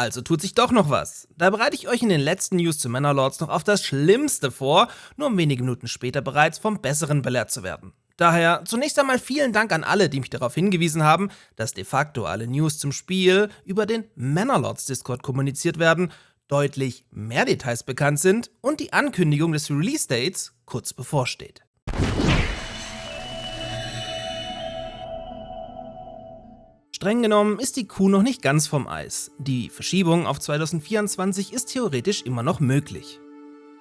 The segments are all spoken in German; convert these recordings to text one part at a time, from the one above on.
Also tut sich doch noch was. Da bereite ich euch in den letzten News zu Manor-Lords noch auf das Schlimmste vor, nur um wenige Minuten später bereits vom Besseren belehrt zu werden. Daher zunächst einmal vielen Dank an alle, die mich darauf hingewiesen haben, dass de facto alle News zum Spiel über den Manor-Lords Discord kommuniziert werden, deutlich mehr Details bekannt sind und die Ankündigung des Release-Dates kurz bevorsteht. Streng genommen ist die Kuh noch nicht ganz vom Eis. Die Verschiebung auf 2024 ist theoretisch immer noch möglich.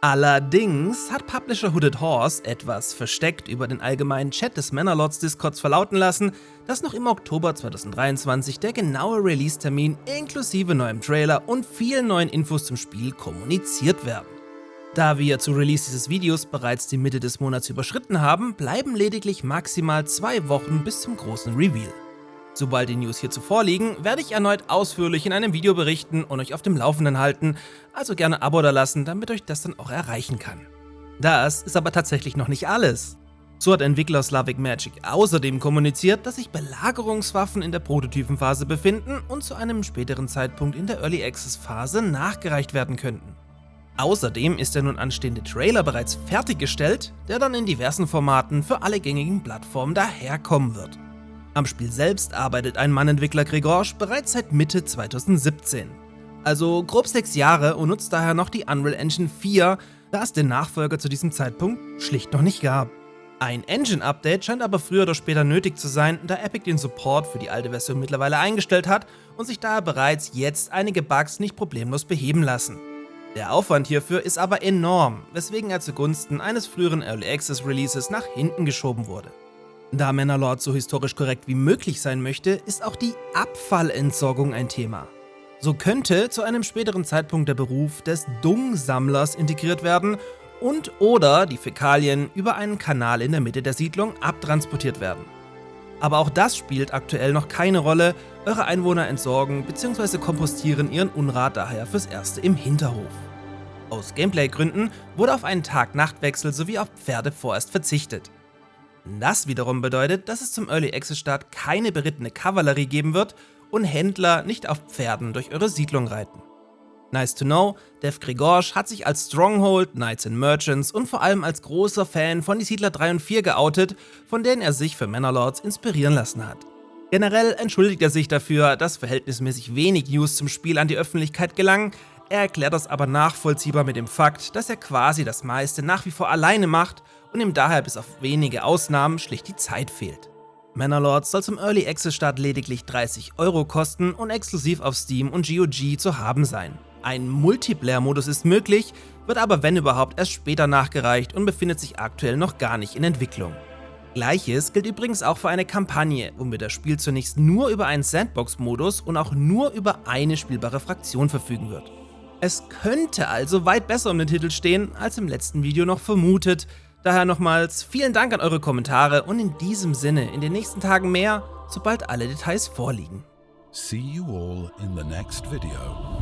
Allerdings hat Publisher Hooded Horse etwas versteckt über den allgemeinen Chat des Manor-Lords Discords verlauten lassen, dass noch im Oktober 2023 der genaue Release-Termin inklusive neuem Trailer und vielen neuen Infos zum Spiel kommuniziert werden. Da wir zu Release dieses Videos bereits die Mitte des Monats überschritten haben, bleiben lediglich maximal 2 Wochen bis zum großen Reveal. Sobald die News hierzu vorliegen, werde ich erneut ausführlich in einem Video berichten und euch auf dem Laufenden halten, also gerne ein Abo dalassen, damit euch das dann auch erreichen kann. Das ist aber tatsächlich noch nicht alles. So hat Entwickler Slavic Magic außerdem kommuniziert, dass sich Belagerungswaffen in der Prototypenphase befinden und zu einem späteren Zeitpunkt in der Early Access Phase nachgereicht werden könnten. Außerdem ist der nun anstehende Trailer bereits fertiggestellt, der dann in diversen Formaten für alle gängigen Plattformen daherkommen wird. Am Spiel selbst arbeitet ein Mann-Entwickler Gregorge bereits seit Mitte 2017. Also grob 6 Jahre und nutzt daher noch die Unreal Engine 4, da es den Nachfolger zu diesem Zeitpunkt schlicht noch nicht gab. Ein Engine-Update scheint aber früher oder später nötig zu sein, da Epic den Support für die alte Version mittlerweile eingestellt hat und sich daher bereits jetzt einige Bugs nicht problemlos beheben lassen. Der Aufwand hierfür ist aber enorm, weswegen er zugunsten eines früheren Early Access Releases nach hinten geschoben wurde. Da Manor-Lords so historisch korrekt wie möglich sein möchte, ist auch die Abfallentsorgung ein Thema. So könnte zu einem späteren Zeitpunkt der Beruf des Dung-Sammlers integriert werden und oder die Fäkalien über einen Kanal in der Mitte der Siedlung abtransportiert werden. Aber auch das spielt aktuell noch keine Rolle, eure Einwohner entsorgen bzw. kompostieren ihren Unrat daher fürs Erste im Hinterhof. Aus Gameplay-Gründen wurde auf einen Tag-Nacht-Wechsel sowie auf Pferde vorerst verzichtet. Das wiederum bedeutet, dass es zum Early Access Start keine berittene Kavallerie geben wird und Händler nicht auf Pferden durch eure Siedlung reiten. Nice to know, Dev Gregorge hat sich als Stronghold, Knights and Merchants und vor allem als großer Fan von Die Siedler 3 und 4 geoutet, von denen er sich für Manor-Lords inspirieren lassen hat. Generell entschuldigt er sich dafür, dass verhältnismäßig wenig News zum Spiel an die Öffentlichkeit gelangen. Er erklärt das aber nachvollziehbar mit dem Fakt, dass er quasi das meiste nach wie vor alleine macht und ihm daher bis auf wenige Ausnahmen schlicht die Zeit fehlt. Manor-Lords soll zum Early Access Start lediglich 30 € kosten und exklusiv auf Steam und GOG zu haben sein. Ein Multiplayer-Modus ist möglich, wird aber wenn überhaupt erst später nachgereicht und befindet sich aktuell noch gar nicht in Entwicklung. Gleiches gilt übrigens auch für eine Kampagne, womit das Spiel zunächst nur über einen Sandbox-Modus und auch nur über eine spielbare Fraktion verfügen wird. Es könnte also weit besser um den Titel stehen, als im letzten Video noch vermutet. Daher nochmals vielen Dank an eure Kommentare und in diesem Sinne in den nächsten Tagen mehr, sobald alle Details vorliegen. See you all in the next video.